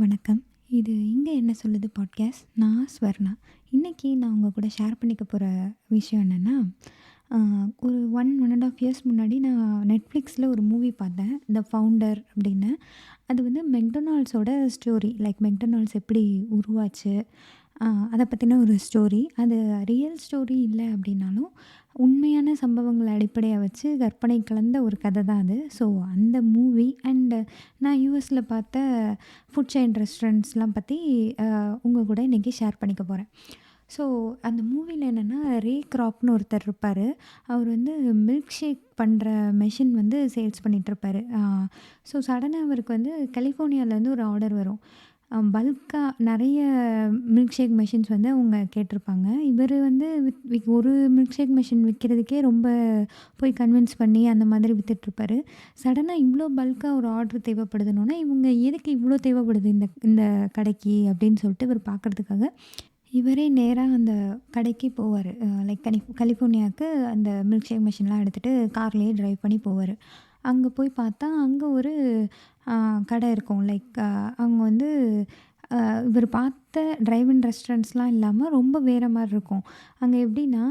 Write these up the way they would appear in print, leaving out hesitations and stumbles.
வணக்கம். இது "இங்க என்ன சொல்லுது" பாட்காஸ்ட். நான் ஸ்வர்ணா. இன்னைக்கு நான் உங்க கூட ஷேர் பண்ணிக்க போற விஷயம் என்னன்னா, அ ஒரு 1 இயர்ஸ் முன்னாடி நான் Netflixல ஒரு மூவி பார்த்தேன். "த ஃபவுண்டர்" அப்படின்னு. அது வந்து மெக்டொனால்ட்ஸோட ஸ்டோரி. லைக் மெக்டொனால்ட்ஸ் எப்படி உருவாச்சு, அத பத்தின ஒரு ஸ்டோரி. அது ரியல் ஸ்டோரி இல்ல அப்படின்னாலும், உண்மையான சம்பவங்கள அடிப்படையா வச்சு கற்பனை கலந்த ஒரு கதை தான் அது. ஸோ அந்த மூவி அண்ட் நான் யுஎஸ்ல பார்த்த ஃபுட் செயின் ரெஸ்டாரண்ட்ஸ்லாம் பத்தி உங்க கூட இன்னைக்கு ஷேர் பண்ணிக்க போறேன். ஸோ அந்த மூவில என்னன்னா, ரே க்ராக்னு ஒருத்தர் இருப்பாரு. அவர் வந்து மில்க் ஷேக் பண்ற மெஷின் வந்து சேல்ஸ் பண்ணிட்டுருப்பாரு. ஸோ சடனா அவருக்கு வந்து கலிஃபோர்னியாலேருந்து ஒரு ஆர்டர் வரும். பல்கா நெறைய மில்க் ஷேக் மெஷின்ஸ் வந்து அவங்க கேட்டிருப்பாங்க. இவரு வந்து ஒரு மில்க் ஷேக் மெஷின் விக்கிறதுக்கே ரொம்ப போய் கன்வின்ஸ் பண்ணி அந்த மாதிரி வித்துட்ருப்பாரு. சடனா இவ்ளோ பல்கா ஒரு ஆர்டர் தேவைப்படுதுன்னோனே, இவங்க எதுக்கு இவ்ளோ தேவைப்படுது இந்த இந்த கடைக்கு அப்படின்னு சொல்லிட்டு இவரு பார்க்கறதுக்காக, இவரே நேரா அந்த கடைக்கு போவாரு. லைக் கலிஃபோர்னியாவுக்கு அந்த மில்க் ஷேக் மெஷின்லாம் எடுத்துட்டு கார்லயே டிரைவ் பண்ணி போவாரு. அங்க போய் பார்த்தா, அங்க ஒரு அ கடை இருக்கும். லைக் அங்க வந்து இவரு பார்த்த டிரைவ் இன் ரெஸ்டாரண்ட்ஸ்லாம் இல்லாம ரொம்ப வேற மாரி இருக்கும். அங்க எப்படின்னா,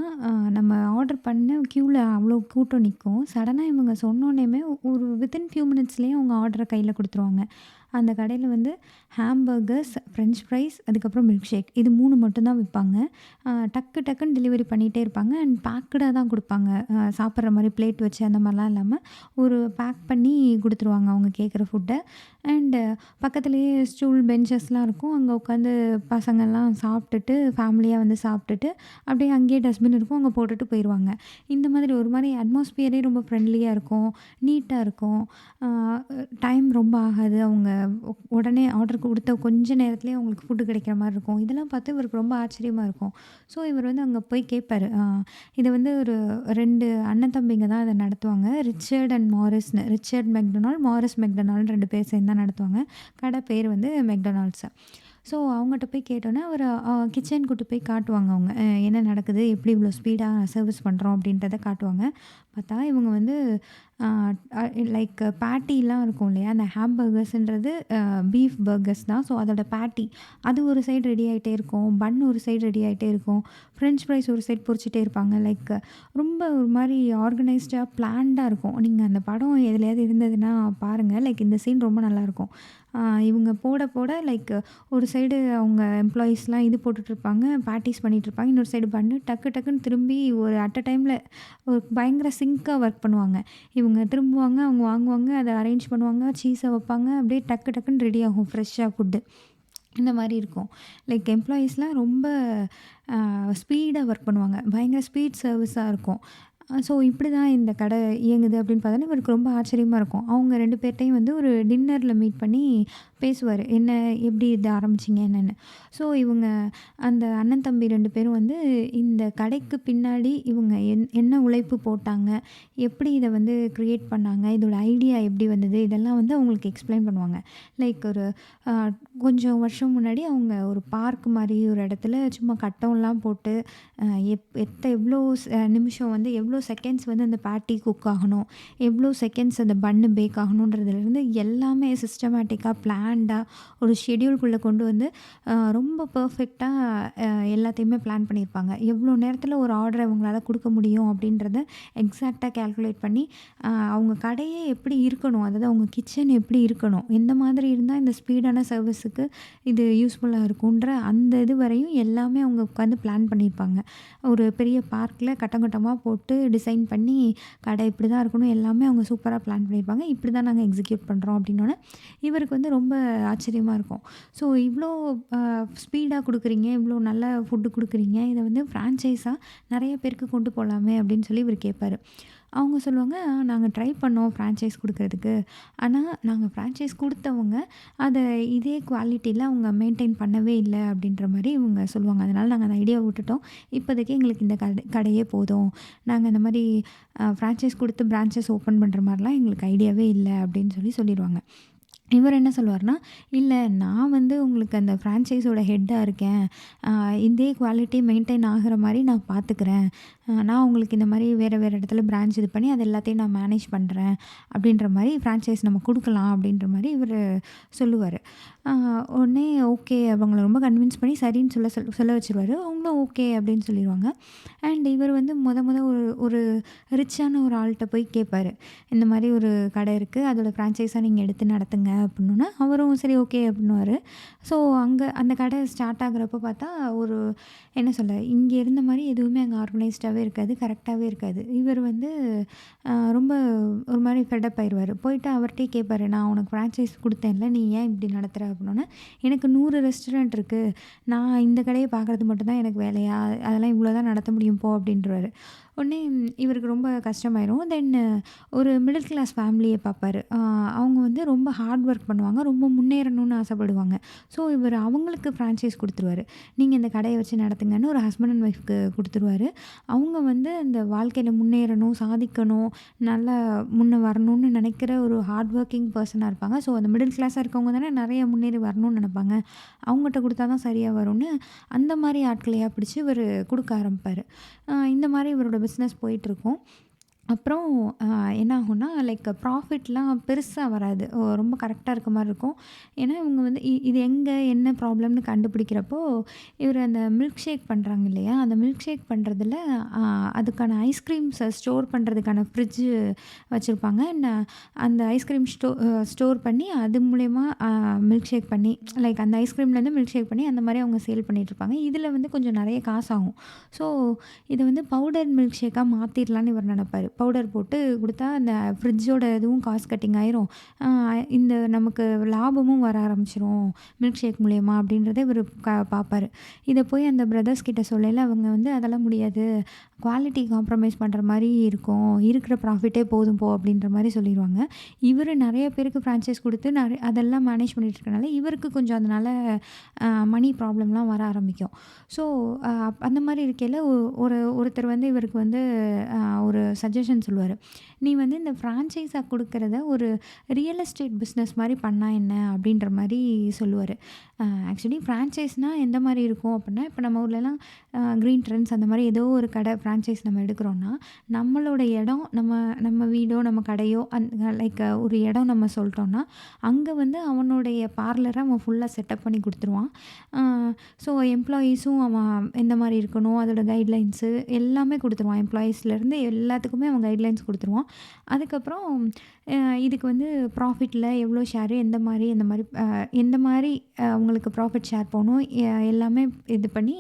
நம்ம ஆர்டர் பண்ண கியூல அவ்வளோ கூட்டம் நிக்கும். சடனா இவங்க சொன்னோனேயுமே ஒரு வித்தின் ஃபியூ மினிட்ஸ்லயே அவங்க ஆர்டர கையில குடுத்துருவாங்க. அந்த கடையில வந்து ஹாம்பர்கர்ஸ், ஃப்ரெஞ்ச் ஃப்ரைஸ், அதுக்கப்புறம் மில்க் ஷேக் இது 3 மட்டும் தான் விப்பாங்க. டக்கு டக்குன்னு டெலிவரி பண்ணிட்டே இருப்பாங்க. அண்ட் பேக்டா தான் குடுப்பாங்க. சாப்பிடுற மாரி பிளேட் வச்சு அந்த மாரிலாம் இல்லாம, ஒரு பேக் பண்ணி குடுத்துருவாங்க அவங்க கேட்குற ஃபுட்ட. அண்டு பக்கத்துலேயே ஸ்டூல், பெஞ்சஸ்லாம் இருக்கும். அங்க உட்காந்து பசங்கள்லாம் சாப்பிட்டுட்டு, ஃபேமிலியா வந்து சாப்பிட்டுட்டு, அப்படியே அங்கேயே டஸ்ட்பின் இருக்கும். அங்க போட்டுட்டு போயிருவாங்க. இந்த மாதிரி ஒரு மாரி அட்மாஸ்பியரே ரொம்ப ஃப்ரெண்ட்லியா இருக்கும். நீட்டா இருக்கும். அ டைம் ரொம்ப ஆகாது. அவங்க உடனே ஆர்டர் குடுத்த கொஞ்ச நேரத்திலேயே அவங்களுக்கு ஃபுட் கிடைக்கிற மாரி இருக்கும். இதெல்லாம் பார்த்து இவருக்கு ரொம்ப ஆச்சரியமா இருக்கும். ஸோ இவர் வந்து அங்க போய் கேட்பாரு. இத வந்து ஒரு 2 அண்ணன் தம்பிங்க தான் இத நடத்துவாங்க. ரிச்சர்ட் அண்ட் மாரிஸ்ன்னு. ரிச்சர்ட் மெக்டொனால்ட், மாரிஸ் மெக்டொனால்ட் 2 பேர் சேர்ந்து தான் நடத்துவாங்க. கடை பேர் வந்து மெக்டொனால்ட்ஸ். ஸோ அவங்கட்ட போய் கேட்டோனே, அவரு கிச்சன் கூட்டு போய் காட்டுவாங்க அவங்க. என்ன நடக்குது? எப்படி இவ்வளோ ஸ்பீடா சர்வீஸ் பண்றோம்? அப்படின்றத காட்டுவாங்க. பார்த்தா இவங்க வந்து அ அ லைக் பேட்டிலாம் இருக்கும் இல்லையா? அந்த ஹாம்பர்கர்ஸ்ன்றது பீஃப் பர்கர்ஸ் தான். ஸோ அதோட பேட்டி அது ஒரு சைடு ரெடி ஆயிட்டே இருக்கும். பன் ஒரு சைடு ரெடி ஆயிட்டே இருக்கும். ஃப்ரெஞ்ச் ஃப்ரைஸ் ஒரு சைடு பொரிச்சுட்டே இருப்பாங்க. லைக் ரொம்ப ஒரு மாரி ஆர்கனைஸ்டா, பிளான்டா இருக்கும். நீங்க அந்த படம் எதுலயாவது இருந்ததுன்னா பாருங்க. லைக் இந்த சீன் ரொம்ப நல்லாயிருக்கும். இவங்க போட போட லைக் ஒரு சைடு அவங்க எம்ப்ளாயீஸ்லாம் இது போட்டுட்ருப்பாங்க, பேட்டீஸ் பண்ணிட்டுருப்பாங்க. இன்னொரு சைடு பன்னு டக்கு டக்குன்னு திரும்பி ஒரு அட் அ டைம்ல ஒரு பயங்கர சிங்க்கா ஒர்க் பண்ணுவாங்க. இவங்க திரும்புவாங்க, அவங்க வாங்குவாங்க, அத அரேஞ்ச் பண்ணுவாங்க, சீஸ வைப்பாங்க. அப்படியே டக்கு டக்குன்னு ரெடி ஆகும் ஃப்ரெஷ்ஷா ஃபுட்டு. இந்த மாரி இருக்கும். லைக் எம்ப்ளாயீஸ்லாம் ரொம்ப ஸ்பீடா ஒர்க் பண்ணுவாங்க. பயங்கர ஸ்பீட் சர்வீஸா இருக்கும். ஸோ இப்படி தான் இந்த கடை இயங்குது அப்படின்னு பார்த்தோன்னா, இவருக்கு ரொம்ப ஆச்சரியமா இருக்கும். அவங்க 2 பேர்ட்டயும் வந்து ஒரு டின்னர்ல மீட் பண்ணி பேசுவாரு. என்ன எப்படி இத ஆரம்பிச்சீங்க என்னன்னு. ஸோ இவங்க அந்த அண்ணன், தம்பி 2 பேரும் வந்து இந்த கடைக்கு பின்னாடி இவங்க என்ன உழைப்பு போட்டாங்க, எப்படி இத வந்து கிரியேட் பண்ணாங்க, இதோட ஐடியா எப்படி வந்தது, இதெல்லாம் வந்து அவங்களுக்கு எக்ஸ்பிளைன் பண்ணுவாங்க. லைக் ஒரு அ கொஞ்சம் வருஷம் முன்னாடி அவங்க ஒரு பார்க் மாரி ஒரு இடத்துல சும்மா கட்டம்லாம் போட்டு, அ எவ்வளோ நிமிஷம் வந்து எவ்வளோ செகண்ட்ஸ் வந்து அந்த பேட்டி குக் ஆகணும், எவ்வளோ செகண்ட்ஸ் அந்த பன்னு பேக் ஆகணுன்றதுலேருந்து எல்லாமே சிஸ்டமேட்டிக்கா, பிளான்டா ஒரு ஷெட்யூல்குள்ளே கொண்டு வந்து ரொம்ப பெர்ஃபெக்ட்டா எல்லாத்தையுமே பிளான் பண்ணியிருப்பாங்க. எவ்வளோ நேரத்தில ஒரு ஆர்டர இவங்களால குடுக்க முடியும் அப்படின்றத எக்ஸாக்ட்டா கால்குலேட் பண்ணி, அவங்க கடையே எப்படி இருக்கணும், அதாவது அவங்க கிச்சன் எப்படி இருக்கணும், எந்த மாதிரி இருந்தா இந்த ஸ்பீடான சர்வீஸுக்கு இது யூஸ்ஃபுல்லா இருக்குன்ற அந்த இது வரையும் எல்லாமே அவங்க உட்காந்து பிளான் பண்ணியிருப்பாங்க. ஒரு பெரிய பார்க்ல கட்டம் கட்டமா போட்டு டிசைன் பண்ணி, கடை இப்படி தான் இருக்கணும் எல்லாமே அவங்க சூப்பரா பிளான் பண்ணியிருப்பாங்க. இப்படி தான் நாங்க எக்ஸிக்யூட் பண்றோம் அப்படின்னோனே, இவருக்கு வந்து ரொம்ப ஆச்சரியமா இருக்கும். ஸோ இவ்ளோ அ ஸ்பீடா குடுக்குறீங்க, இவ்ளோ நல்ல ஃபுட் குடுக்குறீங்க. இத வந்து ஃப்ரான்ச்சைஸா நெறைய பேருக்கு கொண்டு போலாமே அப்படின்னு சொல்லி இவரு கேட்பாரு. அவங்க சொல்லுவாங்க, நாங்க ட்ரை பண்ணோம் ஃப்ரான்ச்சைஸ் குடுக்குறதுக்கு. ஆனா, நாங்க ஃப்ரான்ச்சைஸ் குடுத்தவங்க, அத இதே குவாலிட்டில அவங்க மெயின்டெயின் பண்ணவே இல்ல." அப்படின்ற மாரி இவங்க சொல்லுவாங்க. அதனால நாங்க அந்த ஐடியாவ விட்டுட்டோம். இப்போதைக்கு எங்களுக்கு இந்த கடையே போதும். நாங்க இந்த மாரி ஃப்ரான்ச்சைஸ் குடுத்து பிரான்ச்சஸ் ஓப்பன் பண்ற மாரிலாம் எங்களுக்கு ஐடியாவே இல்ல." அப்படின்னு சொல்லிருவாங்க. இவர் என்ன சொல்லுவாருன்னா, "இல்ல நான் வந்து உங்களுக்கு அந்த ஃப்ரான்ச்சைஸோட ஹெட்டா இருக்கேன். அ இதே குவாலிட்டி மெயின்டெயின் ஆகுற மாரி நான் பார்த்துக்கிறேன். நான் உங்களுக்கு இந்த மாரி வேற வேற இடத்துல பிரான்ச் இது பண்ணி அது எல்லாத்தையும் நான் மேனேஜ் பண்றேன்." அப்படின்ற மாரி ஃப்ரான்ச்சைஸ் நம்ம குடுக்கலாம் அப்படின்ற மாரி இவரு சொல்லுவாரு. அ உடனே ஓகே அவங்கள ரொம்ப கன்வின்ஸ் பண்ணி சரின்னு சொல்ல வச்சுருவாரு. அவங்களும் ஓகே அப்படின்னு சொல்லிருவாங்க. அண்ட் இவர் வந்து மொத ஒரு ஒரு ரிச்சான ஒரு ஆள்ட்ட போய் கேட்பாரு. இந்த மாரி ஒரு கடை இருக்கு. அதோட ஃப்ரான்ச்சைஸா நீங்க எடுத்து நடத்துங்க அப்புட்னோனே, அவரும் சரி ஓகே அப்புட்னுவாரு. ஸோ அங்க அந்த கடை ஸ்டார்ட் ஆகுறப்ப பார்த்தா, ஒரு என்ன சொல்ல, இங்க இருந்த மாரி எதுவுமே அங்க ஆர்கனைஸ்டாவே இருக்காது. கரெக்டாவே இருக்காது. இவர் வந்து ரொம்ப ஒரு மாரி ஃபெட்டப் ஆயிருவாரு. போயிட்டு அவர்ட்டயே கேட்பாரு, "நான் உனக்கு ஃப்ரான்ச்சைஸ் குடுத்தேன்ல, நீ ஏன் இப்படி நடத்துற?" அப்புட்னோனே, "எனக்கு 100 ரெஸ்டாரண்ட் இருக்கு. நான் இந்த கடைய பார்க்குறது மட்டும் தான் எனக்கு வேலையா? அதெல்லாம் இவ்வளோ தான் நடத்த முடியும் போ" அப்படின்ருவாரு. உடனே இவருக்கு ரொம்ப கஷ்டமாயிரும். தென் ஒரு மிடில் கிளாஸ் ஃபேமிலிய பார்ப்பாரு. அவங்க வந்து ரொம்ப ஹார்ட் ஒர்க் பண்ணுவாங்க. ரொம்ப முன்னேறணும்னு ஆசைப்படுவாங்க. ஸோ இவரு அவங்களுக்கு ஃப்ரான்ச்சைஸ் குடுத்துருவாரு. நீங்க இந்த கடைய வச்சு நடத்துங்கன்னு ஒரு ஹஸ்பண்ட் அண்ட் ஒய்ஃப்‌க்கு குடுத்துருவாரு. அவங்க வந்து இந்த வாழ்க்கையில முன்னேறணும், சாதிக்கணும், நல்லா முன்ன வரணும்னு நினைக்கிற ஒரு ஹார்ட் ஒர்க்கிங் பெர்சனா இருப்பாங்க. ஸோ அந்த மிடில் கிளாஸா இருக்கவங்க தானே நெறைய முன்னேறி வரணும்னு நெனைப்பாங்க. அவங்கட்ட குடுத்தா தான் சரியா வரும்னு, அந்த மாரி ஆட்களையா பிடிச்சு இவரு குடுக்க ஆரம்பிப்பாரு. இந்த மாரி இவரோட பிஸ்னஸ் போயிட்டுருக்கும். அப்புறம் அ என்ன ஆகும்னா, லைக் ப்ராஃபிட்லாம் பெருசா வராது. ரொம்ப கரெக்ட்டா இருக்க மாரி இருக்கும். ஏன்னா, இவங்க வந்து இது எங்க என்ன ப்ராப்ளம்னு கண்டுபிடிக்கிறப்போ, இவரு அந்த மில்க் ஷேக் பண்றாங்க இல்லையா? அந்த மில்க் ஷேக் பண்றதுல அ அதுக்கான ஐஸ்கிரீம்ஸ ஸ்டோர் பண்றதுக்கான ஃப்ரிட்ஜ் வச்சிருப்பாங்க. அந்த ஐஸ்கிரீம் ஸ்டோர் பண்ணி அது மூலியமா மில்க் ஷேக் பண்ணி லைக் அந்த ஐஸ்கிரீம்லேருந்து மில்க் ஷேக் பண்ணி அந்த மாரி அவங்க சேல் பண்ணிட்டுருப்பாங்க. இதில வந்து கொஞ்சம் நெறைய காசாகும். ஸோ, இத வந்து பவுடர் மில்க் ஷேக்கா மாத்திரலான்னு இவர் நெனைப்பாரு. பவுடர் போட்டு குடுத்தா, அந்த ஃப்ரிட்ஜோட இதுவும் காஸ்ட் கட்டிங் ஆயிரும். அ இந்த நமக்கு லாபமும் வர ஆரம்பிச்சுரும். மில்க் ஷேக் மூலியமா அப்படின்றத இவரு பாப்பாரு. இத போய் அந்த பிரதர்ஸ் கிட்ட சொல்லையில அவங்க வந்து அதெல்லாம் முடியாது. குவாலிட்டி காம்ப்ரமைஸ் பண்ற மாரி இருக்கும். இருக்கிற ப்ராஃபிட்டே போதும் போ அப்படின்ற மாரி சொல்லிருவாங்க. இவரு நெறைய பேருக்கு ஃப்ரான்ச்சைஸ் குடுத்து அதெல்லாம் மேனேஜ் பண்ணிட்டு இருக்கனால, இவருக்கு கொஞ்சம் அதனால மணி ப்ராப்ளம்லாம் வர ஆரம்பிக்கும். ஸோ அந்த மாரி இருக்கையில ஒருத்தர் வந்து இவருக்கு வந்து ஒரு சஜஷன் சொல்லுவாரு. "நீ வந்து இந்த ஃப்ரான்ச்சைஸா குடுக்கிறத ஒரு ரியல் எஸ்டேட் பிசினஸ் மாரி பண்ணா என்ன?" அப்படின்ற மாரி சொல்லுவாரு. ஆக்சுவலி ஃப்ரான்ச்சைஸ்னா எந்த மாரி இருக்கும் அப்படின்னா, இப்ப நம்ம ஊர்லலாம் கிரீன் ட்ரெண்ட்ஸ் அந்த மாரி ஏதோ ஒரு கடை ஃப்ரான்ச்சைஸ் நம்ம எடுக்கிறோம்னா, நம்மளோட இடம் நம்ம நம்ம வீடோ, நம்ம கடையோ லைக் ஒரு இடம் நம்ம சொல்ட்டோம்னா, அங்க வந்து அவனுடைய பார்லர அவன் ஃபுல்லா செட்டப் பண்ணி குடுத்துருவான். அ ஸோ எம்ப்ளாயீஸும் அவன் எந்த மாரி இருக்கணும், அதோட கைட்லைன்ஸு எல்லாமே குடுத்துருவான். எம்ப்ளாயீஸ்லேருந்து எல்லாத்துக்குமே அவன் கைட்லைன்ஸ் குடுத்துருவான். அதுக்கப்புறம் அ இதுக்கு வந்து ப்ராஃபிட்ல எவ்வளோ ஷேரு, எந்த மாரி அவங்களுக்கு ப்ராஃபிட் ஷேர் போணும், எல்லாமே இது பண்ணி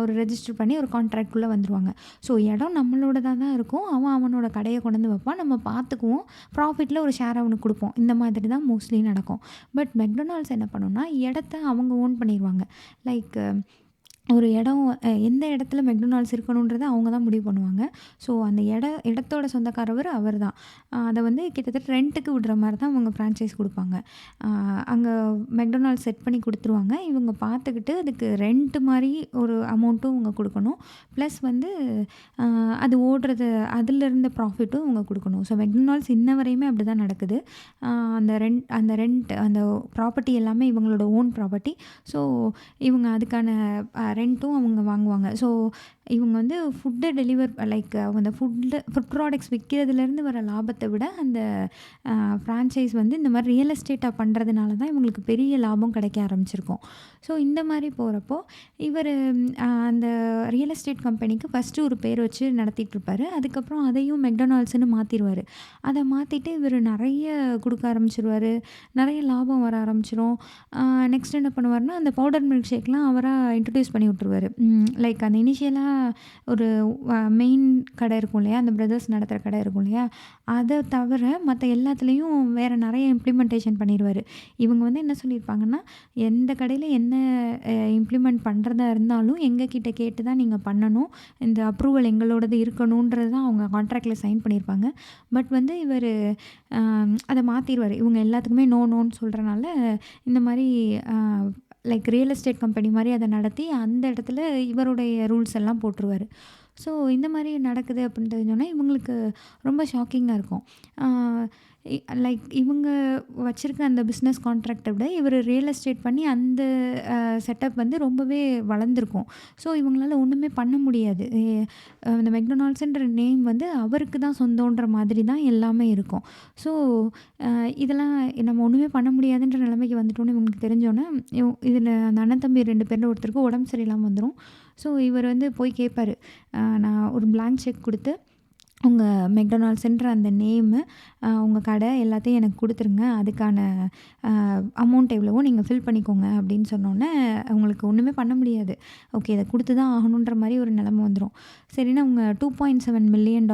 ஒரு ரெஜிஸ்டர் பண்ணி ஒரு கான்ட்ராக்ட்குள்ள வந்துருவாங்க. ஸோ இடம் நம்மளோடதா தான் இருக்கும். அவன் அவனோட கடைய கொண்டு வந்து வைப்பான். நம்ம பார்த்துக்குவோம். ப்ராஃபிட்ல ஒரு ஷேர் அவனுக்கு குடுப்போம். இந்த மாதிரி தான் மோஸ்ட்லி நடக்கும். பட் மெக்டொனால்ட்ஸ் என்ன பண்ணும்னா, இடத்த அவங்க ஓன் பண்ணிருவாங்க. லைக் ஒரு இடம் எந்த இடத்துல மெக்டொனால்ட்ஸ் இருக்கணுன்றத அவங்க தான் முடிவு பண்ணுவாங்க. ஸோ அந்த இடத்தோட சொந்தக்காரவர் அவர் தான். அத வந்து கிட்டத்தட்ட ரென்ட்டுக்கு விடுற மாரி தான் அவங்க ஃப்ரான்ச்சைஸ் குடுப்பாங்க. அ அங்க மெக்டொனால்ட்ஸ் செட் பண்ணி குடுத்துருவாங்க. இவங்க பார்த்துக்கிட்டு அதுக்கு ரென்ட் மாரி ஒரு அமௌண்ட்டும் இவங்க குடுக்கணும். ப்ளஸ் வந்து அ அது ஓடுறது அதில இருந்த ப்ராஃபிட்டும் இவங்க குடுக்கணும். ஸோ மெக்டொனால்ட்ஸ் இன்ன வரையுமே அப்படிதான் நடக்குது. அந்த ப்ராப்பர்ட்டி எல்லாமே இவங்களோட ஓன் ப்ராப்பர்ட்டி. ஸோ இவங்க அதுக்கான ரென்ட்டும் அவங்க வாங்குவாங்க. ஸோ இவங்க வந்து ஃபுட்ட டெலிவர் லைக் அந்த ஃபுட் ப்ராடக்ட்ஸ் விக்கிறதுலேருந்து வர லாபத்த விட அந்த ஃப்ரான்ச்சைஸ் வந்து இந்த மாரி ரியல் எஸ்டேட்டா பண்றதுனால தான் இவங்களுக்கு பெரிய லாபம் கிடைக்க ஆரம்பிச்சிருக்கும். ஸோ இந்த மாரி போறப்போ, இவரு அந்த ரியல் எஸ்டேட் கம்பெனிக்கு ஃபர்ஸ்ட்டு ஒரு பேர் வச்சு நடத்திட்டுருப்பாரு. அதுக்கப்புறம் அதையும் மெக்டொனால்ட்ஸ்ன்னு மாத்திருவாரு. அத மாத்திட்டு இவரு நெறைய குடுக்க ஆரம்பிச்சுருவாரு. நெறைய லாபம் வர ஆரம்பிச்சுரும். நெக்ஸ்ட் என்ன பண்ணுவாருன்னா, அந்த பவுடர் மில்க் ஷேக்லாம் அவரா இன்ட்ரோடியூஸ் பண்ணி விட்டுருவாரு. லைக் அந்த இனிஷியலா ஒரு மெயின் கடை இருக்கும் இல்லையா? அந்த பிரதர்ஸ் நடத்துற கடை இருக்கும் இல்லையா? அத தவிர மத்த எல்லாத்துலயும் வேற நெறைய இம்ப்ளிமெண்டேஷன் பண்ணிருவாரு. இவங்க வந்து என்ன சொல்லியிருப்பாங்கன்னா, எந்த கடையில என்ன இம்ப்ளிமெண்ட் பண்றதா இருந்தாலும் எங்ககிட்ட கேட்டு தான் நீங்க பண்ணணும். இந்த அப்ரூவல் எங்களோடது இருக்கணுன்றது தான் அவங்க கான்ட்ராக்ட்ல சைன் பண்ணியிருப்பாங்க. பட் வந்து இவரு அ அத மாத்திருவாரு. இவங்க எல்லாத்துக்குமே நோன்னு சொல்றனால, இந்த மாரி அ லைக் ரியல் எஸ்டேட் கம்பெனி மாரி அத நடத்தி, அந்த இடத்துல இவருடைய ரூல்ஸ் எல்லாம் போட்டுருவாரு. ஸோ இந்த மாரி நடக்குது அப்படின்னு தெரிஞ்சோனே, இவங்களுக்கு ரொம்ப ஷாக்கிங்கா இருக்கும். ஆ லைக் இவங்க வச்சிருக்க அந்த பிஸ்னஸ் கான்ட்ராக்ட்ட விட இவர் ரியல் எஸ்டேட் பண்ணி அந்த செட்டப் வந்து ரொம்பவே வளர்ந்துருக்கும். ஸோ இவங்களால ஒன்றுமே பண்ண முடியாது. இந்த மெக்டொனால்ட்ஸ்ன்ற நேம் வந்து அவருக்கு தான் சொந்தன்ற மாதிரி தான் எல்லாமே இருக்கும். ஸோ இதெல்லாம் நம்ம ஒன்றுமே பண்ண முடியாதுன்ற நிலைமைக்கு வந்துட்டோன்னு இவங்களுக்கு தெரிஞ்சோன்னே, இதில் அந்த அண்ணன் தம்பி 2 பேரில் ஒருத்தருக்கு உடம்பு சரியில்லாம வந்துரும். ஸோ இவர் வந்து போய் கேட்பாரு. நான் ஒரு பிளாங்க் செக் குடுத்து உங்க மெக்டொனால்ட்ஸ்ன்ற அந்த நேமு, உங்க கடை எல்லாத்தையும் எனக்கு குடுத்துருங்க. அதுக்கான அமௌண்ட் எவ்வளவோ நீங்க ஃபில் பண்ணிக்கோங்க அப்படின்னு சொன்னோனே, அவங்களுக்கு ஒண்ணுமே பண்ண முடியாது. ஓகே இத குடுத்து தான் ஆகணுன்ற மாரி ஒரு நிலைமை வந்துரும். சரின்னு அவங்க $2.7 மில்லியன்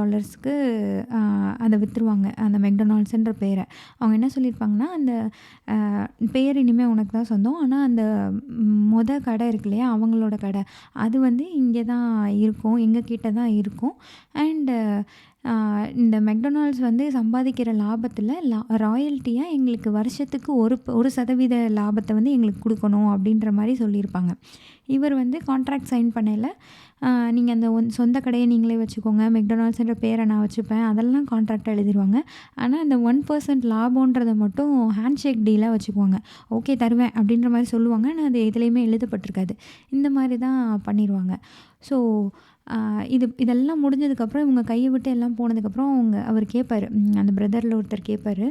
அ அத வித்துருவாங்க. அந்த மெக்டொனால்ட்ஸ்ன்ற பேர. அவங்க என்ன சொல்லியிருப்பாங்கன்னா, அந்த பேர் இனிமே உனக்கு தான் சொந்தம். ஆனா அந்த கடை இருக்கு இல்லையா? அவங்களோட கடை. அது வந்து இங்கே தான் இருக்கும். எங்க கிட்ட தான் இருக்கும். அண்ட் இந்த மெக்டொனால்ட்ஸ் வந்து சம்பாதிக்கிற லாபத்தில ராயல்ட்டியா எங்களுக்கு வருஷத்துக்கு 1% லாபத்த வந்து எங்களுக்கு குடுக்கணும் அப்படின்ற மாரி சொல்லியிருப்பாங்க. இவர் வந்து கான்ட்ராக்ட் சைன் பண்ணையில, நீங்க அந்த சொந்த கடைய நீங்களே வச்சுக்கோங்க. மெக்டொனால்ட்ஸ்ன்ற பேர நான் வச்சுப்பேன். அதெல்லாம் கான்ட்ராக்ட்டா எழுதிருவாங்க. ஆனா அந்த 1% லாபம்ன்றத மட்டும் ஹேண்ட்ஷேக் டீலா வச்சுக்குவாங்க. ஓகே தருவேன் அப்படின்ற மாரி சொல்லுவாங்க. ஆனா அது எதுலயுமே எழுதப்பட்டிருக்காது. இந்த மாரி தான் பண்ணிருவாங்க. ஸோ இதெல்லாம் முடிஞ்சதுக்கப்புறம் இவங்க கைய விட்டு எல்லாம் போனதுக்கப்புறம் அவர் கேட்பாரு. அந்த பிரதர்ல ஒருத்தர் கேட்பாரு.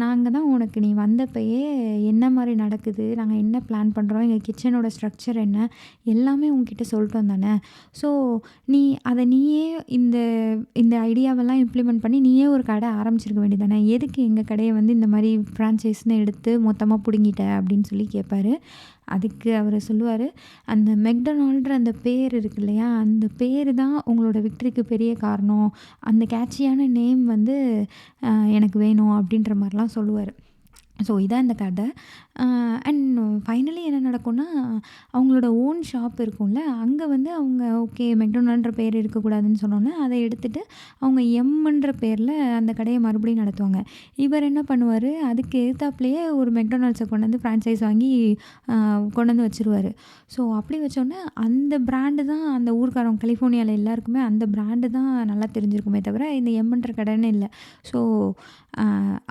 நாங்க தான் உனக்கு நீ வந்தப்பயே என்ன மாரி நடக்குது? நாங்க என்ன பிளான் பண்றோம்? எங்க கிச்சனோட ஸ்ட்ரக்சர் என்ன? எல்லாமே உன்கிட்ட சொல்ட்டோம் தானே! ஸோ நீயே இந்த இந்த ஐடியாவெல்லாம் இம்ப்ளிமெண்ட் பண்ணி நீயே ஒரு கடை ஆரம்பிச்சிருக்க வேண்டியது தானே! எதுக்கு எங்க கடைய வந்து இந்த மாரி ஃப்ரான்ச்சைஸ்ன்னு எடுத்து மொத்தமா புடுங்கிட்ட? அப்படின்னு சொல்லி கேட்பாரு. அதுக்கு அவரு சொல்லுவாரு, அந்த மெக்டொனால்ட்ன்ற அந்த பேர் இருக்கு இல்லையா? அந்த பேரு தான் உங்களோட விக்டரிக்கு பெரிய காரணம். அந்த கேட்சியான நேம் வந்து எனக்கு வேணும் அப்படின்ற மாரிலாம் சொல்லுவாரு. ஸோ இதான் இந்த கதை. அண்ட் ஃபைனலி என்ன நடக்கும்னா, அவங்களோட ஓன் ஷாப் இருக்கும்ல, அங்கே வந்து அவங்க ஓகே மெக்டொனால்ட்ன்ற பேர் இருக்கக்கூடாதுன்னு சொன்னோன்னே, அதை எடுத்துட்டு அவங்க எம்ன்ற பேரில அந்த கடைய மறுபடியும் நடத்துவாங்க. இவர் என்ன பண்ணுவாரு, அதுக்கு எதுத்தாப்புலயே ஒரு மெக்டொனால்ட்ஸை கொண்டு வந்து ஃப்ரான்ச்சைஸ் வாங்கி கொண்டு வந்து வச்சுருவாரு. ஸோ அப்படி வச்சோன்னே, அந்த பிராண்டு தான் அந்த ஊர்க்காரவங்க கலிஃபோர்னியால எல்லாருக்குமே அந்த பிராண்டு தான் நல்லா தெரிஞ்சிருக்குமே தவிர, இந்த எம்ன்ற கடைன்னு இல்ல. ஸோ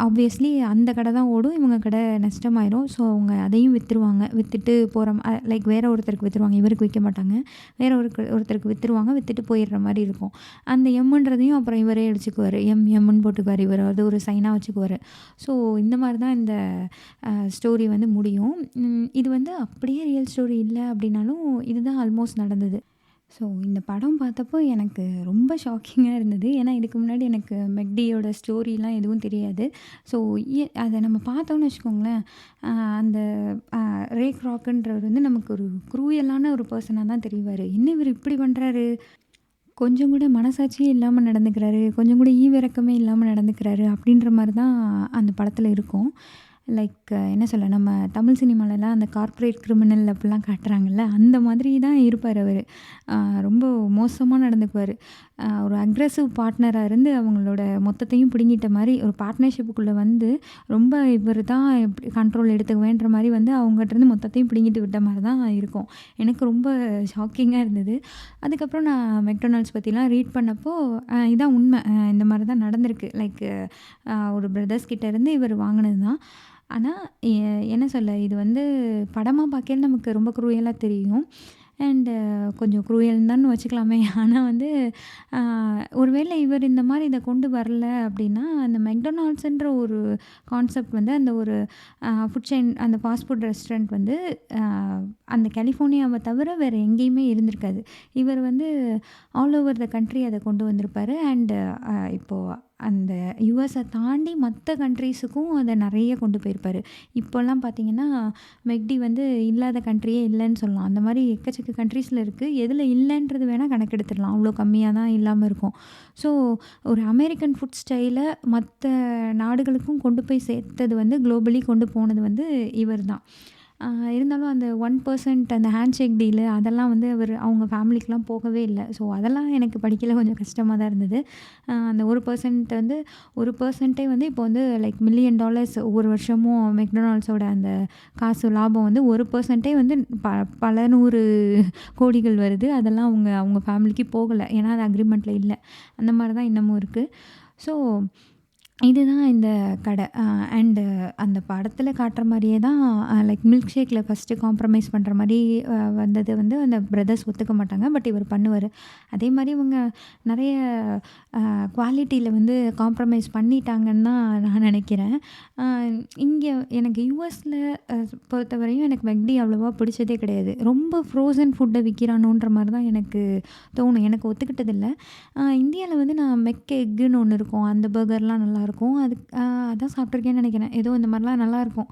ஆப்வியஸ்லி அந்த கடை தான் ஓடும். இவங்க கடை நஷ்டமாயிரும். ஸோ அவங்க அதையும் வித்துருவாங்க. வித்துட்டு லைக் வேற ஒருத்தருக்கு வித்துருவாங்க. இவருக்கு விற்க மாட்டாங்க. வேற ஒருத்தருக்கு வித்துருவாங்க. வித்துட்டு போயிடுற மாரி இருக்கும். அந்த எம்ன்றதையும் அப்புறம் இவரே அடிச்சுக்குவாரு. எம்ன்னு போட்டுக்குவாரு. இவரு அது ஒரு சைனா வச்சுக்குவாரு. ஸோ இந்த மாரி தான் இந்த ஸ்டோரி வந்து முடியும். இது வந்து அப்படியே ரியல் ஸ்டோரி இல்ல அப்படின்னாலும், இதுதான் ஆல்மோஸ்ட் நடந்தது. ஸோ இந்த படம் பார்த்தப்போ எனக்கு ரொம்ப ஷாக்கிங்கா இருந்தது. ஏன்னா இதுக்கு முன்னாடி எனக்கு மெக்டியோட ஸ்டோரிலாம் எதுவும் தெரியாது. ஸோ அத நம்ம பார்த்தோம்னு வச்சுக்கோங்களேன், அந்த ரே க்ராக்ன்றவர் வந்து நமக்கு ஒரு க்ரூயலான ஒரு பெர்சனா தான் தெரிவாரு. என்ன இவரு இப்படி பண்றாரு? கொஞ்சம் கூட மனசாட்சியே இல்லாம நடந்துக்கிறாரு. கொஞ்சம் கூட ஈவிரக்கமே இல்லாம நடந்துக்கிறாரு. அப்படின்ற மாரி தான் அந்த படத்துல இருக்கும். லைக் என்ன சொல்ல, நம்ம தமிழ் சினிமாலலாம் அந்த கார்ப்பரேட் கிரிமினல் அப்படிலாம் காட்டுறாங்கல்ல, அந்த மாதிரி தான் இருப்பார் அவரு. ரொம்ப மோசமா நடந்துக்குவாரு. ஒரு அக்ரெசிவ் பார்ட்னரா இருந்து அவங்களோட மொத்தத்தையும் பிடுங்கிட்ட மாரி, ஒரு பார்ட்னர்ஷிப்புக்குள்ள வந்து ரொம்ப இவரு தான் இப்படி கண்ட்ரோல் எடுத்துக்குவேன்ற மாரி வந்து அவங்கட்டருந்து மொத்தத்தையும் பிடுங்கிட்டு விட்ட மாரி தான் இருக்கும். எனக்கு ரொம்ப ஷாக்கிங்கா இருந்தது. அதுக்கப்புறம் நான் மெக்டொனால்ட்ஸ் பற்றிலாம் ரீட் பண்ணப்போ, இதான் உண்மை. இந்த மாரி தான் நடந்திருக்கு. லைக் ஒரு பிரதர்ஸ் கிட்ட இருந்து இவர் வாங்கினது தான். ஆனா, என்ன சொல்ல, இது வந்து படமா பார்க்கையில நமக்கு ரொம்ப க்ரூயலா தெரியும். அண்டு கொஞ்சம் க்ரூயல்ன்னு தான் வச்சுக்கலாமே. ஆனா வந்து ஒருவேளை இவர் இந்த மாரி இத கொண்டு வரல அப்படின்னா, அந்த மெக்டொனால்ட்ஸ்ன்ற ஒரு கான்செப்ட் வந்து அந்த ஒரு ஃபுட் செயின் அந்த ஃபாஸ்ட் ஃபுட் ரெஸ்டாரண்ட் வந்து அ அந்த கலிஃபோர்னியாவ தவிர வேற எங்கேயுமே இருந்திருக்காது. இவர் வந்து ஆல் ஓவர் த கண்ட்ரி அத கொண்டு வந்திருப்பாரு. அண்டு இப்போ அந்த யுஎஸை தாண்டி மற்ற கண்ட்ரீஸுக்கும் அதை நிறைய கொண்டு போயிருப்பாரு. இப்போல்லாம் பார்த்தீங்கன்னா, மெக்டி வந்து இல்லாத கண்ட்ரியே இல்லைன்னு சொல்லலாம். அந்த மாதிரி எக்கச்சக்க கண்ட்ரீஸில் இருக்குது. எதில் இல்லைன்றது வேணால் கணக்கெடுத்துடலாம். அவ்வளோ கம்மியாக தான் இல்லாமல் இருக்கும். ஸோ ஒரு அமெரிக்கன் ஃபுட் ஸ்டைலை மற்ற நாடுகளுக்கும் கொண்டு போய் சேர்த்தது வந்து குளோபலி கொண்டு போனது வந்து இவர் தான். இருந்தாலும் அந்த 1% அந்த ஹேண்ட்ஷேக் டீலு அதெல்லாம் வந்து அவங்க ஃபேமிலிக்கெலாம் போகவே இல்லை. ஸோ அதெல்லாம் எனக்கு படிக்கல கொஞ்சம் கஷ்டமாக தான் இருந்தது. அந்த 1% வந்து 1%ஏ வந்து இப்போ வந்து லைக் $1 மில்லியன் ஒவ்வொரு வருஷமும் மெக்டொனால்ட்ஸோட அந்த காசு லாபம் வந்து 1%ஏ வந்து பல 100 கோடிகள் வருது. அதெல்லாம் அவங்க ஃபேமிலிக்கு போகலை. ஏன்னா அது அக்ரிமெண்ட்டில் இல்லை. அந்த மாதிரி தான் இன்னமும் இருக்குது. ஸோ இதுதான் இந்த கடை. அண்டு அந்த படத்தில காட்டுற மாரியே தான் லைக் மில்க் ஷேக்கில ஃபர்ஸ்ட்டு காம்ப்ரமைஸ் பண்ற மாரி வந்தது வந்து அந்த பிரதர்ஸ் ஒத்துக்க மாட்டாங்க. பட் இவர் பண்ணுவாரு. அதே மாரி இவங்க நெறைய குவாலிட்டியில வந்து காம்ப்ரமைஸ் பண்ணிட்டாங்கன்னு தான் நான் நெனைக்கிறேன். அ இங்க எனக்கு யுஎஸ்ல அ பொறுத்தவரையும் எனக்கு மெக்டி அவ்வளவா பிடிச்சதே கிடையாது. ரொம்ப ஃப்ரோசன் ஃபுட்ட விக்கிறானோன்ற மாரி தான் எனக்கு தோணும். எனக்கு ஒத்துக்கிட்டதில்ல. இந்தியால வந்து நான் மெக் எக்குன்னு ஒண்ணு இருக்கும். அந்த பர்கர்லாம் நல்லாயிருக்கும். அதுக் அதான் சாப்பிட்டுருக்கேன்னு நெனைக்கிறேன். ஏதோ இந்த மாரிலாம் நல்லாயிருக்கும்.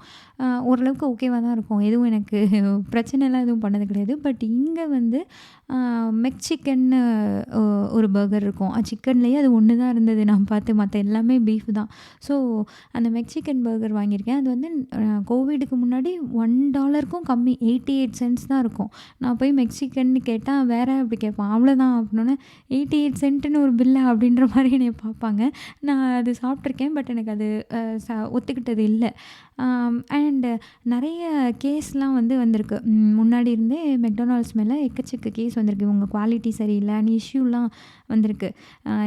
ஓரளவுக்கு ஓகேவா தான் இருக்கும். எதுவும் எனக்கு பிரச்சனைலாம் எதுவும் பண்ணது கிடையாது. பட் இங்க வந்து அ மெக் சிக்கன்னு ஒ ஒரு பர்கர் இருக்கும். சிக்கன்லேயே அது ஒண்ணு தான் இருந்தது நான் பார்த்து. மத்த எல்லாமே பீஃப் தான். ஸோ அந்த மெக் சிக்கன் பர்கர் வாங்கியிருக்கேன். அது வந்து கோவிடுக்கு முன்னாடி $1க்கும் கம்மி 88 சென்ட்ஸ் தான் இருக்கும். நான் போய் மெக்சிகன்னு கேட்டா, வேற அப்படி கேட்பான். அவ்வளோதான் அப்படின்னோனே 88 சென்ட்டுன்னு ஒரு பில்லா அப்படின்ற மாரி என்னைய பார்ப்பாங்க. நான் அது சாப்பிட்டுருக்கேன். பட் எனக்கு அது அ ச ஒத்துக்கிட்டது இல்ல. அண்ட் நெறைய கேஸ்லாம் வந்து வந்திருக்கு. முன்னாடி இருந்தே மெக்டொனால்ட்ஸ் மேல எக்கச்சக்க கேஸ் வந்திருக்கு. இவங்க குவாலிட்டி சரியில்லன்னு இஷ்யூலாம் வந்திருக்கு.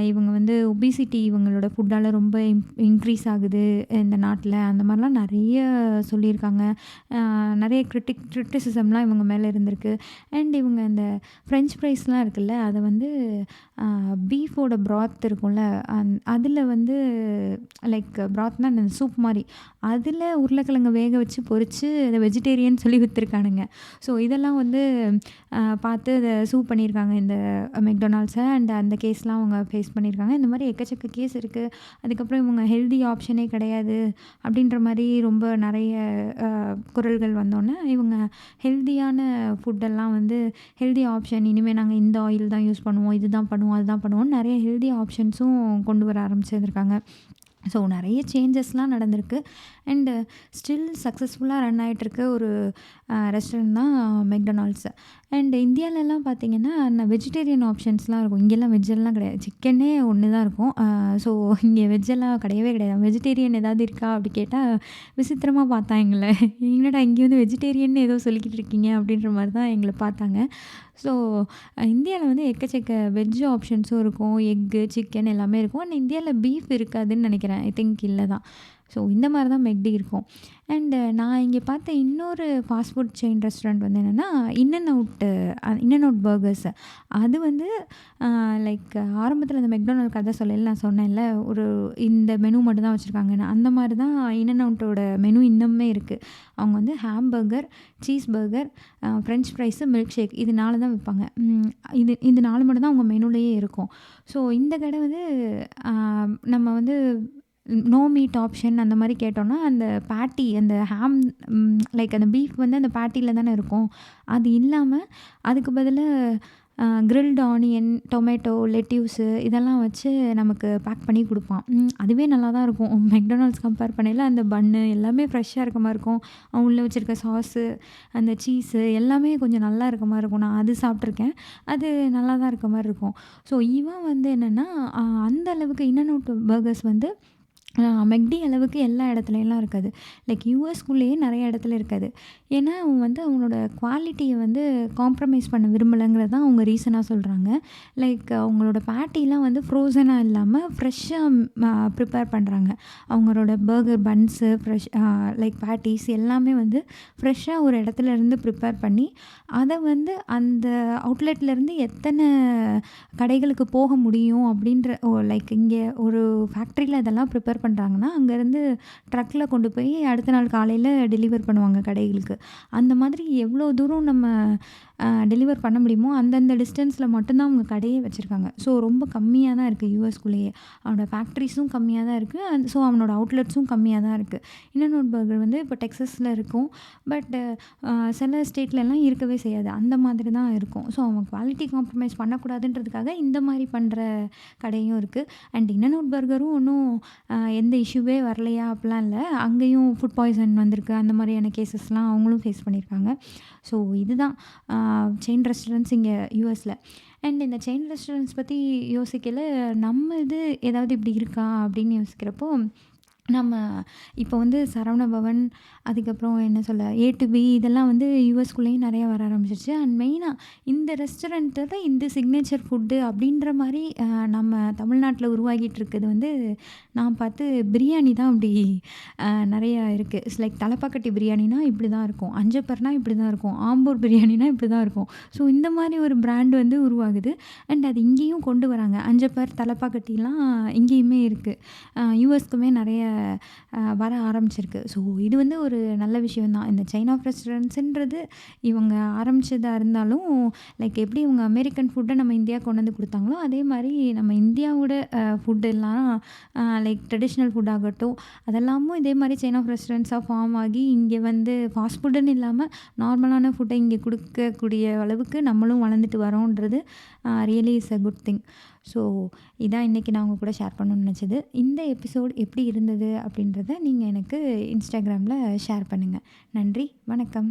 இவங்க வந்து ஒபிசிட்டி இவங்களோட ஃபுட்டால ரொம்ப இன்க்ரீஸ் ஆகுது இந்த நாட்ல. அந்த மாரிலாம் நெறைய சொல்லியிருக்காங்க. நெறைய கிரிட்டிசிசம்லாம் இவங்க மேல இருந்திருக்கு. அண்ட் இவங்க இந்த ஃப்ரெஞ்ச் ஃப்ரைஸ்லாம் இருக்குல்ல, அத வந்து பீஃபோட ப்ராத் இருக்கும்ல, அதில வந்து லைக் ப்ராத்னா அந்த சூப் மாரி. அதில உருளைக்கிழங்க வேக வச்சு பொரிச்சு அத வெஜிடேரியன் சொல்லி வித்துருக்கானுங்க. ஸோ இதெல்லாம் வந்து பார்த்து அத சூ பண்ணியிருக்காங்க இந்த மெக்டொனால்ட்ஸ. அண்ட் அந்த கேஸ்லாம் அவங்க ஃபேஸ் பண்ணியிருக்காங்க. இந்த மாரி எக்கச்சக்க கேஸ் இருக்கு. அதுக்கப்புறம் இவங்க ஹெல்தி ஆப்ஷனே கிடையாது அப்படின்ற மாரி ரொம்ப நெறைய குரல்கள் வந்தோனே, இவங்க ஹெல்தியான ஃபுட்டெல்லாம் வந்து ஹெல்தி ஆப்ஷன் இனிமே நாங்க இந்த ஆயில் தான் யூஸ் பண்ணுவோம். இதுதான் பண்ணுவோம், அதுதான் பண்ணுவோம்னு நெறைய ஹெல்தி ஆப்ஷன்ஸும் கொண்டு வர ஆரம்பிச்சிருக்காங்க. ஸோ நெறைய சேஞ்சஸ்லாம் நடந்திருக்கு. அண்டு ஸ்டில் சக்ஸஸ்ஃபுல்லா ரன் ஆயிட்டுருக்க ஒரு ரெஸ்டாரண்ட் தான் மெக்டொனால்ட்ஸ். அண்ட் இந்தியாலலாம் பார்த்தீங்கன்னா, வெஜிடேரியன் ஆப்ஷன்ஸ்லாம் இருக்கும். இங்கேலாம் வெஜ்ஜெல்லாம் கிடையாது. சிக்கனே ஒண்ணு தான் இருக்கும். ஸோ இங்கே வெஜ்ஜெல்லாம் கிடையவே கிடையாது. வெஜிடேரியன் ஏதாவது இருக்கா? அப்படி கேட்டா விசித்திரமா பார்த்தான் எங்கள. என்னடா இங்கே வந்து வெஜிடேரியன்னு ஏதோ சொல்லிக்கிட்டு இருக்கீங்க அப்படின்ற மாரி தான் எங்கள பார்த்தாங்க. ஸோ இந்தியால வந்து எக்கச்சக்க வெஜ் ஆப்ஷன்ஸும் இருக்கும். எக்கு, சிக்கன் எல்லாமே இருக்கும். ஆனா இந்தியால பீஃப் இருக்காதுன்னு நெனைக்கிறேன். ஐ திங்க் இல்ல தான். ஸோ இந்த மாரி தான் மெக்டி இருக்கும். அண்ட் நான் இங்கே பார்த்த இன்னொரு ஃபாஸ்ட் ஃபுட் செயின் ரெஸ்டாரண்ட் வந்து என்னென்னா, இன் அண்ட் அவுட் பர்கர்ஸ். அது வந்து லைக் ஆரம்பத்தில அந்த மெக்டொனால்ட் கதை சொல்லயில நான் சொன்னேன்ல, ஒரு இந்த மெனு மட்டும் தான் வச்சுருக்காங்கன்னு. அந்த மாரி தான் இன் அண்ட் அவுட்டோட மெனு இன்னுமே இருக்கு. அவங்க வந்து hamburger, cheese burger, French fries, milk shake இது 4 தான் விப்பாங்க. இது 4 மட்டும் தான் அவங்க மெனுலயே இருக்கும். ஸோ இந்த கடை வந்து அ நம்ம வந்து நோ மீட் ஆப்ஷன் அந்த மாரி கேட்டோம்னா, அந்த பேட்டி அந்த ஹாம் லைக் அந்த பீஃப் வந்து அந்த பேட்டில தானே இருக்கும். அது இல்லாம அதுக்கு பதிலா கிரில்டு ஆனியன், டொமேட்டோ, லெட்யூஸு இதெல்லாம் வச்சு நமக்கு பேக் பண்ணி குடுப்பான். அதுவே நல்லா தான் இருக்கும். மெக்டொனால்ட்ஸ் கம்பேர் பண்ணையில அந்த பன்னு எல்லாமே ஃப்ரெஷ்ஷா இருக்க மாரி இருக்கும். அவன் உள்ள வச்சிருக்க சாஸு, அந்த சீஸு எல்லாமே கொஞ்சம் நல்லா இருக்க மாரி இருக்கும். நான் அது சாப்பிட்டுருக்கேன். அது நல்லா தான் இருக்க மாரி இருக்கும். ஸோ இவன் வந்து என்னன்னா, அந்த அளவுக்கு இன் அண்ட் அவுட் பர்கர்ஸ் வந்து மெக்டி அளவுக்கு எல்லா இடத்துலலாம் இருக்காது. லைக் யுஎஸ்குள்ளேயே நெறைய இடத்துல இருக்காது. ஏன்னா, அவன் வந்து அவனோட குவாலிட்டிய வந்து காம்ப்ரமைஸ் பண்ண விரும்பலங்கிறது தான் அவங்க ரீசனா சொல்றாங்க. லைக் அவங்களோட பேட்டிலாம் வந்து ஃப்ரோசனா இல்லாம ஃப்ரெஷ்ஷா ப்ரிப்பேர் பண்றாங்க. அவங்களோட பர்கர் பன்ஸு, லைக் பேட்டீஸ் எல்லாமே வந்து ஃப்ரெஷ்ஷா ஒரு இடத்துலருந்து ப்ரிப்பேர் பண்ணி, அத வந்து அந்த அவுட்லெட்லேருந்து எத்தன கடைகளுக்கு போக முடியும் அப்படின்ற லைக் இங்கே ஒரு ஃபேக்ட்ரியில இதெல்லாம் ப்ரிப்பேர் பண்றாங்கன்னா, அங்கேருந்து ட்ரக்ல கொண்டு போய் அடுத்த நாள் காலையில டெலிவர் பண்ணுவாங்க கடைகளுக்கு. அந்த மாதிரி எவ்வளோ தூரம் நம்ம டெலிவர் பண்ண முடியுமோ, அந்தந்த டிஸ்டன்ஸில மட்டும் தான் அவங்க கடையே வச்சிருக்காங்க. ஸோ ரொம்ப கம்மியா தான் இருக்கு யுஎஸ்குள்ளேயே. அவனோட ஃபேக்ட்ரிஸும் கம்மியா தான் இருக்கு. ஸோ அவனோட அவுட்லெட்ஸும் கம்மியா தான் இருக்கு. இன் அண்ட் அவுட் பர்கர் வந்து இப்போ டெக்சாஸ்ல இருக்கும். பட் சில ஸ்டேட்லலாம் இருக்கவே செய்யாது. அந்த மாதிரி தான் இருக்கும். ஸோ அவன் குவாலிட்டி காம்ப்ரமைஸ் பண்ணக்கூடாதுன்றதுக்காக இந்த மாரி பண்ற கடையும் இருக்கு. அண்ட் இன் அண்ட் அவுட் பர்கரும் ஒண்ணும் எந்த இஷ்யூவே வரலையா அப்படிலாம் இல்ல. அங்கேயும் ஃபுட் பாய்சன் வந்திருக்கு. அந்த மாதிரியான கேஸஸ்லாம் அவங்களும் ஃபேஸ் பண்ணியிருக்காங்க. ஸோ இதுதான் செயின் ரெஸ்டாரண்ட்ஸ் இங்கே யுஎஸ்ல. அண்ட் இந்த செயின் ரெஸ்டாரண்ட்ஸ் பத்தி யோசிக்கையில, நம்ம இது ஏதாவது இப்படி இருக்கா அப்படின்னு யோசிக்கிறப்போ, நம்ம இப்போ வந்து சரவண பவன், அதுக்கப்புறம் என்ன சொல்ல ஏ டூ பி இதெல்லாம் வந்து யுஎஸ்குள்ளேயும் நெறையா வர ஆரம்பிச்சிருச்சு. அண்ட் மெயினா இந்த ரெஸ்டாரண்ட்டோட இந்த சிக்னேச்சர் ஃபுட்டு அப்படின்ற மாரி நம்ம தமிழ்நாட்ல உருவாகிட்டு இருக்குது வந்து நான் பார்த்து பிரியாணி தான் அப்படி நெறையா இருக்கு. இட்ஸ் லைக் தலப்பாக்கட்டி பிரியாணினா இப்படி தான் இருக்கும். அஞ்சப்பர்னா இப்படி தான் இருக்கும். ஆம்பூர் பிரியாணினா இப்படி தான் இருக்கும். ஸோ இந்த மாரி ஒரு பிராண்ட் வந்து உருவாகுது. அண்ட் அது இங்கேயும் கொண்டு வராங்க. அஞ்சப்பர், தலப்பாக்கட்டிலாம் இங்கேயுமே இருக்கு. யுஎஸ்க்குமே நெறைய வர ஆரம்பிச்சிருக்கு. ஸோ இது வந்து ஒரு நல்ல விஷயம் தான். இந்த செயின் ஆஃப் ரெஸ்டாரண்ட்ஸுன்றது இவங்க ஆரம்பிச்சதா இருந்தாலும், லைக் எப்படி இவங்க அமெரிக்கன் ஃபுட்ட நம்ம இந்தியாவுக்கு கொண்டு வந்து குடுத்தாங்களோ, அதே மாரி நம்ம இந்தியாவோட ஃபுட் எல்லாம் லைக் ட்ரெடிஷ்னல் ஃபுட் ஆகட்டும், அதெல்லாமும் இதே மாரி செயின் ஆஃப் ரெஸ்டாரண்ட்ஸா ஃபார்ம் ஆகி, இங்கே வந்து ஃபாஸ்ட் ஃபுட்டுன்னு இல்லாம நார்மலான ஃபுட்ட இங்கே குடுக்கக்கூடிய அளவுக்கு நம்மளும் வளர்ந்துட்டு வரோன்றது really is a good thing. So இதான் இன்றைக்கி நான் உங்க கூட ஷேர் பண்ணணும்னு நினச்சது. இந்த எபிசோட் எப்படி இருந்தது அப்படின்றத நீங்க எனக்கு இன்ஸ்டாகிராமில் ஷேர் பண்ணுங்க. நன்றி, வணக்கம்.